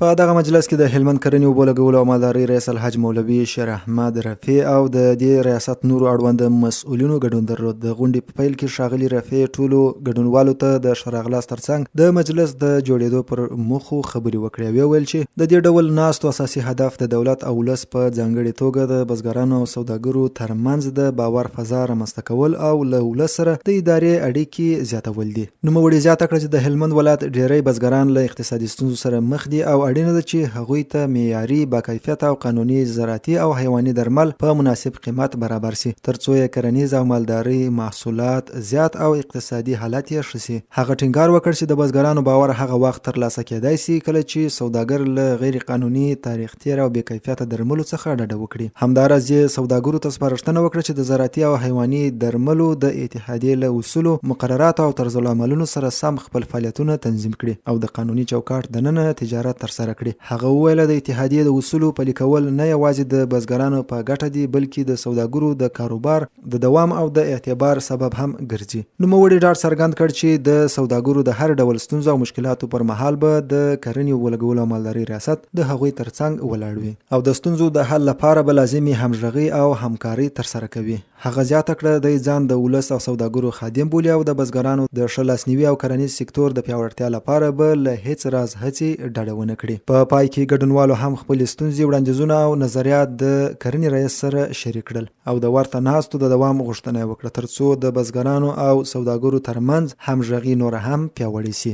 په دغه مجلس کې د هلمند کرنې اوبو لګولو او مالدارۍ ریاست الحاج مولوي شیر احمد رفیع او د دې ریاست نورو اړوند مسؤلینو ګډون درلود. د غونډې په پیل کې ښاغلي رفیع ټولو ګډونوالو ته د ښه راغلاست ترڅنګ د مجلس د جوړېدو پر موخو خبرې وکړې. ویې ویل چې د دې ډول ناستو اساسي هدف د دولت او ولس په ځانګړې توګه د بزګرانو او سوداګرو ترمنځ د باور فضا رامنځته کول او له ولس سره د ادارې اړیکې زیاتول دي. نوموړي زیاته کړه چې د هلمند ولایت ډېری بزګران له اقتصادي ستونزو سره مخ دي او اړینه ده چې هغوی ته معیاري باکیفیته او قانوني زراعتي او حیواني درمل په مناسب قیمت برابر سي ترڅو یې کرنیز او مالداري محصولات زیات او اقتصادي حالت یې ښه سي. هغه ټینګار وکړ چې د بزګرانو باور هغه وخت ترلاسه کېدای سي کله چې سوداګر له غیر قانوني تاریخ تیر او بې کیفیته درملو څخه ډډه وکړي. همداراز یې سوداګرو ته سپارښتنه وکړه چې د زراعتي او حیواني درملو د اتحادیې له اصولو، مقرراتو او طرزالعملونو سره سم خپل فعالیتونه تنظیم کړي او د قانوني چوکاټ دننه تجارت ترسره کړي. هغه وویل د اتحادیې د اصولو پلي کول نه یوازې د بزګرانو په ګټه دي بلکې د سوداګرو د کاروبار د دوام او د اعتبار سبب هم ګرځي. نوموړي ډاډ څرګند کړ چې د سوداګرو د هر ډول ستونزو او مشکلاتو پر مهال به د کرنې اوبو لګولو او مالدارۍ ریاست د هغوی ترڅنګ ولاړ وي او د ستونزو د حل لپاره به لازمي همغږي او همکاري ترسره کوي. هغه زیاته کړه د ځان د ولس او سوداګرو خادم بولي او د بزګرانو د ښه لاسنیوي او کرنیز سکتور د پیاوړتیا لپاره به له هیڅ راز هڅې ډډه ونه کړي. په پای کې ګډونوالو هم خپل ستونزې، وړاندیزونه او نظریات د کرنې رئیس سره شریک کړل او د ورته ناستو د دوام غوښتنه وکړه ترڅو د بزګرانو او سوداګرو ترمنځ همغږي نور هم پیاوړې سي.